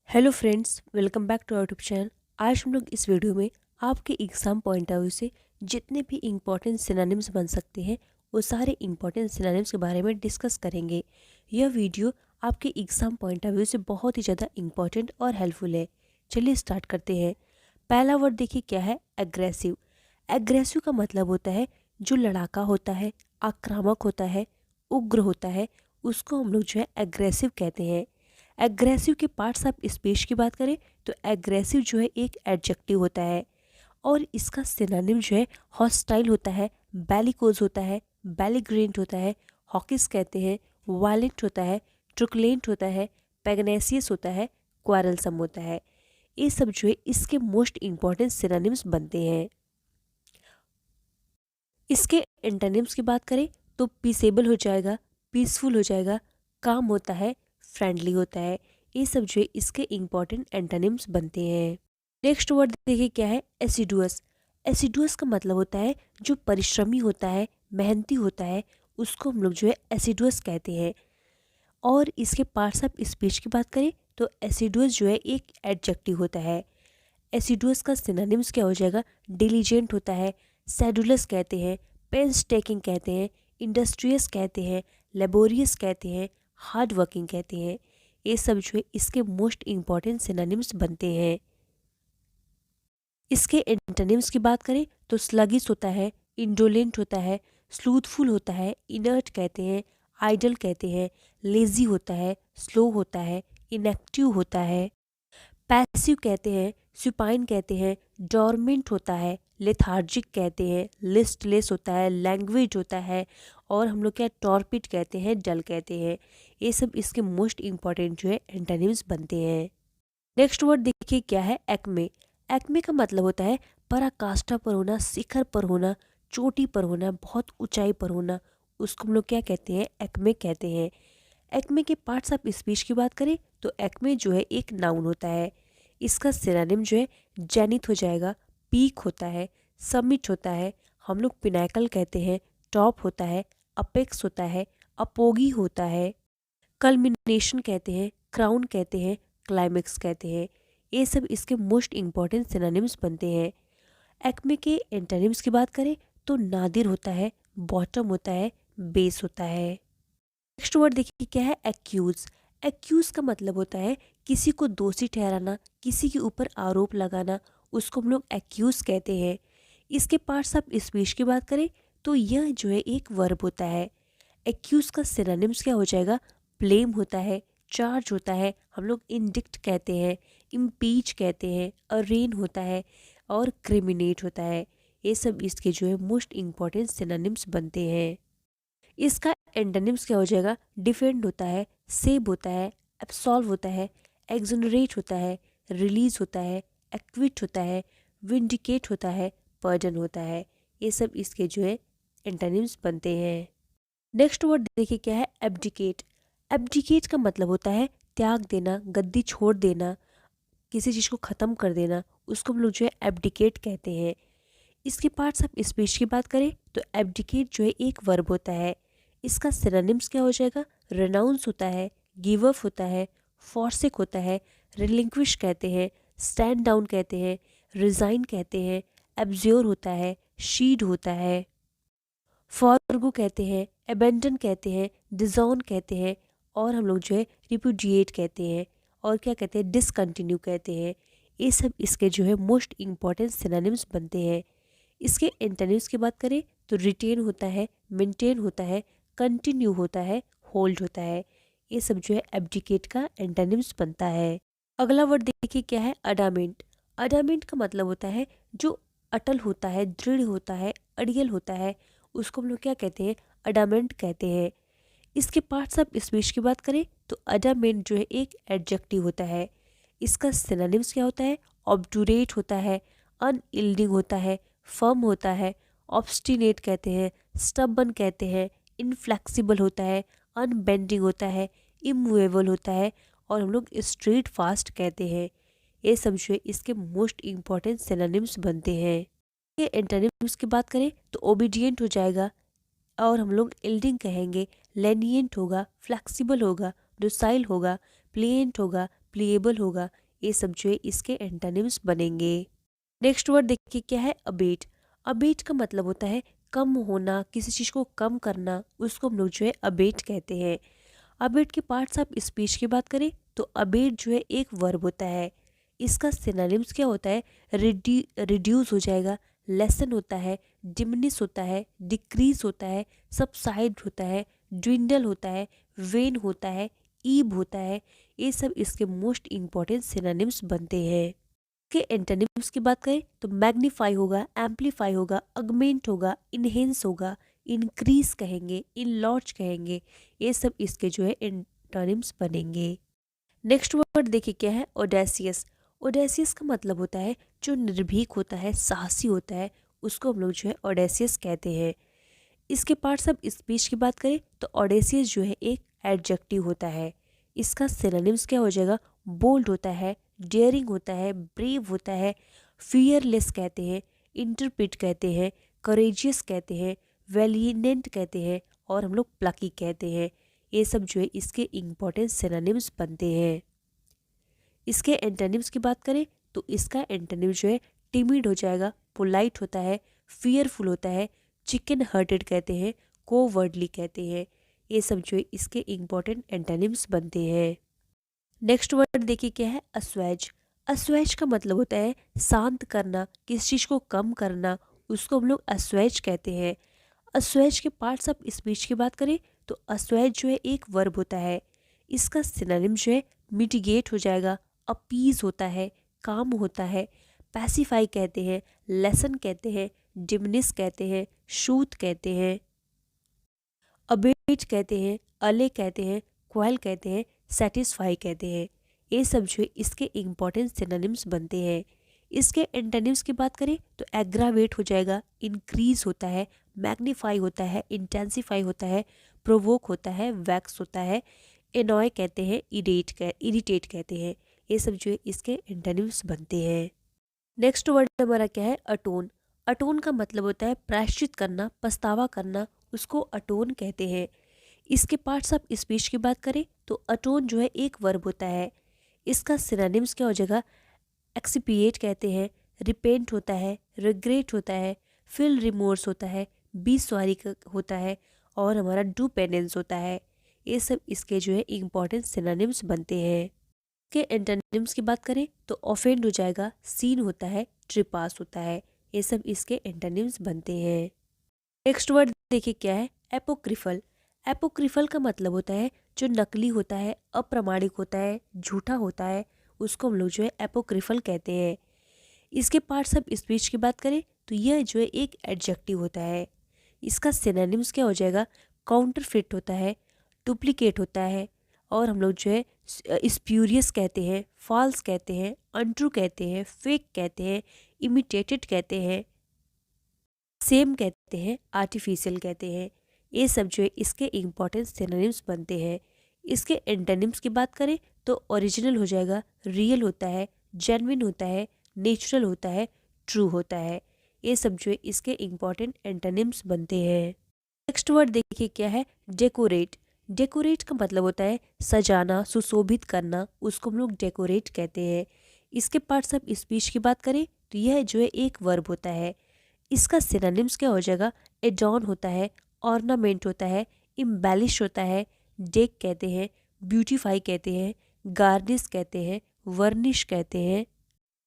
Hello friends, welcome back to our YouTube channel. आज हम लोग इस वीडियो में आपके एग्ज़ाम पॉइंट ऑफ व्यू से जितने भी इम्पॉर्टेंट सिनोनिम्स बन सकते हैं वो सारे इम्पॉर्टेंट सिनोनिम्स के बारे में डिस्कस करेंगे। यह वीडियो आपके एग्ज़ाम पॉइंट ऑफ व्यू से बहुत ही ज़्यादा इम्पॉर्टेंट और हेल्पफुल है। चलिए स्टार्ट करते हैं। पहला वर्ड देखिए क्या है, एग्रेसिव। एग्रेसिव का मतलब होता है जो लड़ाका होता है, आक्रामक होता है, उग्र होता है, उसको हम लोग जो है एग्रेसिव कहते हैं। एग्रेसिव के पार्ट्स ऑफ स्पीच की बात करें तो एग्रेसिव जो है एक एडजेक्टिव होता है और इसका सिनोनिम जो है हॉस्टाइल होता है, बेलिकोज होता है, बेलिग्रेंट होता है, हॉकिस कहते हैं, वायलेंट होता है, ट्रुकुलेंट होता है, पैगनेसियस होता है, क्वारलसम होता है। ये सब जो है इसके मोस्ट इंपॉर्टेंट सिनोनिम्स बनते हैं। इसके एंटोनिम्स की बात करें तो पीसेबल हो जाएगा, पीसफुल हो जाएगा, काम होता है, फ्रेंडली होता है। ये सब जो है इसके इम्पॉर्टेंट एंटोनिम्स बनते हैं। नेक्स्ट वर्ड देखिए क्या है, एसिडुअस। एसिडुअस का मतलब होता है जो परिश्रमी होता है, मेहनती होता है, उसको हम लोग जो है एसिडुअस कहते हैं। और इसके पार्ट्स ऑफ स्पीच की बात करें तो एसिडुअस जो है एक एडजेक्टिव होता है। एसिडुअस का सिनोनिम्स क्या हो जाएगा, डिलीजेंट होता है, सेडुलस कहते हैं, पेंस टेकिंग कहते हैं, इंडस्ट्रियस कहते हैं, लेबोरियस कहते हैं, हार्ड वर्किंग कहते हैं। ये सब जो है इसके मोस्ट इंपॉर्टेंट सिनोनिम्स बनते हैं। इसके एंटोनिम्स की बात करें तो स्लगिश होता है, इंडोलेंट होता है, स्लूथफुल होता है, इनर्ट कहते हैं, आइडल कहते हैं, लेजी होता है, स्लो होता है, इनएक्टिव होता है, पैसिव कहते हैं, सुपाइन कहते हैं, डोरमेंट होता है, लेथार्जिक कहते हैं, लिस्टलेस होता है, लैंग्वेज होता है, और हम लोग क्या टॉर्पिड कहते हैं, डल कहते हैं। ये सब इसके मोस्ट इंपॉर्टेंट जो है एंटोनिम्स बनते हैं। नेक्स्ट वर्ड देखिए क्या है, एक्मे। एक्मे का मतलब होता है पराकाष्ठा पर होना, शिखर पर होना, चोटी पर होना, बहुत ऊंचाई पर होना, उसको हम लोग क्या कहते हैं, एक्मे कहते हैं। एक्मे के पार्ट्स ऑफ स्पीच की बात करें तो एक्मे जो है एक नाउन होता है। इसका सिनोनिम जो है जेनिथ हो जाएगा, पीक होता है, समिट होता है, हम लोग पिनाकल कहते हैं, टॉप होता है, अपेक्स होता है, अपोगी होता है, कल्मिनेशन कहते हैं, क्राउन कहते हैं, क्लाइमेक्स कहते हैं। ये सब इसके मोस्ट इंपॉर्टेंट सिनोनिम्स बनते हैं। एक्मे के एंटोनिम्स की बात करें तो नादिर होता है, बॉटम होता है, बेस होता है। नेक्स्ट वर्ड देखिए क्या है, एक्यूज। एक्यूज का मतलब होता है किसी को दोषी ठहराना, किसी के ऊपर आरोप लगाना, उसको हम लोग एक्यूज कहते हैं। इसके पार्ट्स ऑफ स्पीच की बात करें तो यह जो है एक वर्ब होता है। एक्यूज का सिनोनिम्स क्या हो जाएगा, ब्लेम होता है, चार्ज होता है, हम लोग इंडिक्ट कहते हैं, इम्पीच कहते हैं, अरेन होता है, और क्रिमिनेट होता है। ये सब इसके जो है मोस्ट इंपॉर्टेंट सिनोनिम्स बनते हैं। इसका एंटोनिम्स क्या हो जाएगा, डिफेंड होता है, सेव होता है, एब्सॉल्व होता है, एक्सोनरेट होता है, रिलीज होता है, एक्विट होता है, विंडिकेट होता है, पर्डन होता है। ये सब इसके जो है एंटोनिम्स बनते हैं। नेक्स्ट वर्ड देखिए क्या है, एब्डिकेट। एब्डिकेट का मतलब होता है त्याग देना, गद्दी छोड़ देना, किसी चीज़ को ख़त्म कर देना, उसको हम लोग जो है एब्डिकेट कहते हैं। इसके पार्ट्स ऑफ स्पीच की बात करें तो एब्डिकेट जो है एक वर्ब होता है। इसका सिनोनिम्स क्या हो जाएगा, रेनाउंस होता है, गिव अप होता है, फॉरसेक होता है, रिलिंक्विश कहते हैं, स्टैंड डाउन कहते हैं, रिजाइन कहते हैं, एब्ज्योर होता है, शीड होता है, फॉरगो कहते हैं, अबेंडन कहते हैं, डिजॉन कहते हैं, और हम लोग जो है रिपुडिएट कहते हैं, और क्या कहते हैं, डिसकंटिन्यू कहते हैं। ये सब इसके जो है मोस्ट इंपॉर्टेंट सिनोनिम्स बनते हैं। इसके एंटोनिम्स की बात करें तो रिटेन होता है, मेंटेन होता है, कंटिन्यू होता है, होल्ड होता है। ये सब जो है एब्डिकेट का एंटोनिम्स बनता है। अगला वर्ड देखिए क्या है, अडामेंट। अडामेंट का मतलब होता है जो अटल होता है, दृढ़ होता है, अड़ियल होता है, उसको हम लोग क्या कहते हैं, अडामेंट कहते हैं। इसके पार्ट्स ऑफ स्पीच की बात करें तो अडामेंट जो है एक एडजेक्टिव होता है। इसका सिनोनिम्स क्या होता है, ऑब्डुरेट होता है, अनयील्डिंग होता है, फर्म होता है, ऑब्स्टिनेट कहते हैं, स्टबन कहते हैं, इनफ्लेक्सिबल होता है, अनबेंडिंग होता है, इमूवेबल होता है, और हम लोग स्ट्रेट फास्ट कहते हैं। ये सब जो है इसके मोस्ट इंपॉर्टेंट सिनोनिम्स बनते हैं। ये एंटोनिम्स की बात करें तो ओबीडियंट हो जाएगा, और हम लोग यील्डिंग कहेंगे, लेनिएंट होगा, फ्लेक्सिबल होगा, डोसाइल होगा, प्लिएंट होगा, प्लेएबल होगा, ये सब जो है इसके एंटोनिम्स बनेंगे। नेक्स्ट वर्ड देखिए क्या है, अबेट। अबेट का मतलब होता है कम होना, किसी चीज़ को कम करना, उसको हम लोग जो है अबेट कहते हैं। अबेट के पार्ट्स ऑफ स्पीच की बात करें तो अबेट जो है एक वर्ब होता है। इसका सिनोनिम्स क्या होता है, रिड्यूस हो जाएगा, लेसन होता है, डिमिनिश होता है, डिक्रीज होता है, सबसाइड होता है, ड्विंडल होता है, वेन होता है, ईब होता है। ये सब इसके मोस्ट इंपॉर्टेंट सिनोनिम्स बनते हैं। के एंटोनिम्स की बात करें तो मैग्नीफाई होगा, एम्पलीफाई होगा, अगमेंट होगा, इनहेंस होगा, इंक्रीज कहेंगे, इनलॉर्ज कहेंगे। ये सब इसके जो है एंटोनिम्स बनेंगे। नेक्स्ट वर्ड देखिए क्या है, ओडेसियस। ओडेसियस का मतलब होता है जो निर्भीक होता है, साहसी होता है, उसको हम लोग जो है ओडेसियस कहते हैं। इसके पार्ट्स ऑफ स्पीच की बात करें तो ऑडेसियस जो है एक एडजेक्टिव होता है। इसका सिनोनिम्स क्या हो जाएगा, बोल्ड होता है, डेयरिंग होता है, ब्रेव होता है, फियरलेस कहते हैं, इंटरप्रिट कहते हैं, करेजियस कहते हैं, वेलिनेंट कहते हैं, और हम लोग प्लकी कहते हैं। ये सब जो है इसके इंपॉर्टेंट सिनोनिम्स बनते हैं। इसके एंटोनिम्स की बात करें तो इसका एंटोनिम जो है टिमिड हो जाएगा, पोलाइट होता है, फियरफुल होता है, चिकन हार्टेड कहते हैं, कोवर्डली कहते हैं। ये सब जो है इसके इंपॉर्टेंट एंटोनिम्स बनते हैं। नेक्स्ट वर्ड देखिए क्या है, अस्वैज। अस्वैज का मतलब होता है शांत करना, किस चीज़ को कम करना, उसको हम लोग अस्वैज कहते हैं। अस्वैज के पार्ट्स ऑफ स्पीच की बात करें तो अस्वैज जो है एक वर्ब होता है। इसका सिनोनिम जो है मिटिगेट हो जाएगा, अपीज होता है, काम होता है, पैसिफाई कहते हैं, लेसन कहते हैं, डिमिनिश कहते हैं, शूट कहते हैं, अबेट कहते हैं, अले कहते हैं, क्वाइल कहते हैं, सेटिस्फाई कहते हैं। ये सब जो है इसके इंपॉर्टेंट सिनोनिम्स बनते हैं। इसके एंटोनिम्स की बात करें तो एग्रावेट हो जाएगा, इंक्रीज होता है, मैग्नीफाई होता है, इंटेंसिफाई होता है, प्रोवोक होता है, वैक्स होता है, एनॉय कहते हैं, इरिटेट कहते हैं। ये सब जो है इसके एंटोनिम्स बनते हैं। नेक्स्ट वर्ड हमारा क्या है, अटोन। अटोन का मतलब होता है प्रायश्चित करना, पछतावा करना, उसको अटोन कहते हैं। इसके पार्ट्स ऑफ स्पीच की बात करें तो अटोन जो है एक वर्ब होता है। इसका सिनोनिम्स क्या हो जाएगा, एक्सपिएट कहते हैं, रिपेंट होता है, रिग्रेट होता है, फील रिमोर्स होता है, बी सॉरी होता है, और हमारा डू पेनेंस होता है। ये सब इसके जो है इंपॉर्टेंट सिनोनिम्स बनते हैं। के एंटोनिम्स की बात करें तो ऑफेंड हो जाएगा, सीन होता है, ट्रिपास होता है। ये सब इसके एंटोनिम्स बनते हैं। नेक्स्ट वर्ड देखिए क्या है, एपोक्रिफल। एपोक्रिफल का मतलब होता है जो नकली होता है, अप्रामाणिक होता है, झूठा होता है, उसको हम लोग जो है एपोक्रिफल कहते हैं। इसके पार्ट्स ऑफ स्पीच की बात करें तो यह जो है एक एडजेक्टिव होता है। इसका सिनोनिम्स क्या हो जाएगा, काउंटरफिट होता है, डुप्लीकेट होता है, और हम लोग जो है स्प्यूरियस कहते हैं, फॉल्स कहते हैं, अनट्रू कहते हैं, फेक कहते हैं, इमिटेटेड कहते हैं, सेम कहते हैं, आर्टिफिशियल कहते हैं। ये सब जो है इसके इंपॉर्टेंट सिनोनिम्स बनते हैं। इसके एंटोनिम्स की बात करें तो ओरिजिनल हो जाएगा, रियल होता है, जेन्युइन होता है, नेचुरल होता है, ट्रू होता है। ये सब जो है इसके इंपॉर्टेंट एंटोनिम्स बनते हैं। नेक्स्ट वर्ड देखिए क्या है, डेकोरेट। डेकोरेट का मतलब होता है सजाना, सुशोभित करना, उसको हम लोग डेकोरेट कहते हैं। इसके पार्ट्स ऑफ स्पीच की बात करें तो यह जो है एक वर्ब होता है। इसका सिनोनिम्स क्या हो जाएगा, एडॉर्न होता है, ऑर्नामेंट होता है, इम्बेलिश होता है, डेक कहते हैं, ब्यूटीफाई कहते हैं, गार्निश कहते हैं, वर्निश कहते हैं,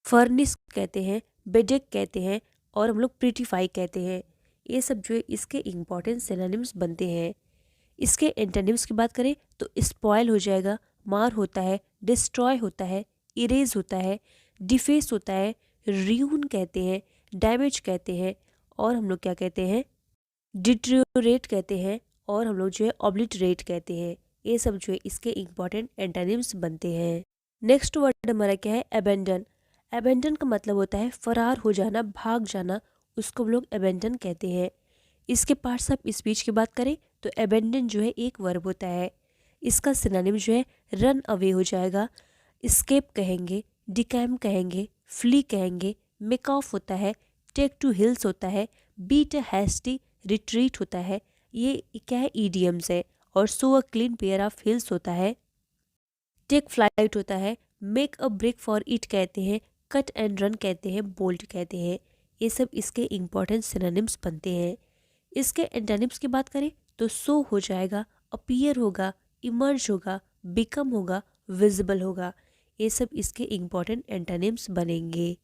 फर्निश कहते हैं, बेडेक कहते हैं, और हम लोग प्रिटिफाई कहते हैं। ये सब जो है इसके इंपॉर्टेंट सिनोनिम्स बनते हैं। इसके एंटोनिम्स की बात करें तो स्पॉयल हो जाएगा, मार होता है, डिस्ट्रॉय होता है, इरेज होता है, डिफेस होता है, र्यून कहते हैं, डैमेज कहते हैं, और हम लोग क्या कहते हैं, डिट्रियोरेट कहते हैं, और हम लोग जो है ऑब्लिटरेट कहते हैं। ये सब जो है इसके इंपॉर्टेंट एंटोनिम्स बनते हैं। नेक्स्ट वर्ड हमारा क्या है, एबेंडन। एबेंडन का मतलब होता है फरार हो जाना, भाग जाना, उसको हम लोग एबेंडन कहते हैं। इसके पार्ट्स ऑफ स्पीच की बात करें तो एबेंडन जो है एक वर्ब होता है। इसका सिनोनिम जो है रन अवे हो जाएगा, स्केप कहेंगे, डिकैम कहेंगे, फ्ली कहेंगे, मेक ऑफ होता है, टेक टू हिल्स होता है, बीट अ हैस्टी रिट्रीट होता है। ये क्या है, ईडियम्स है। और so a clean pair of heels होता है, टेक फ्लाइट होता है, make a break for it कहते हैं, कट एंड रन कहते हैं, बोल्ड कहते हैं। ये सब इसके इम्पॉर्टेंट सिनोनिम्स बनते हैं। इसके एंटोनिम्स की बात करें तो शो हो जाएगा, अपीयर होगा, इमर्ज होगा, बिकम होगा, विजिबल होगा। ये सब इसके इम्पॉर्टेंट एंटोनिम्स बनेंगे।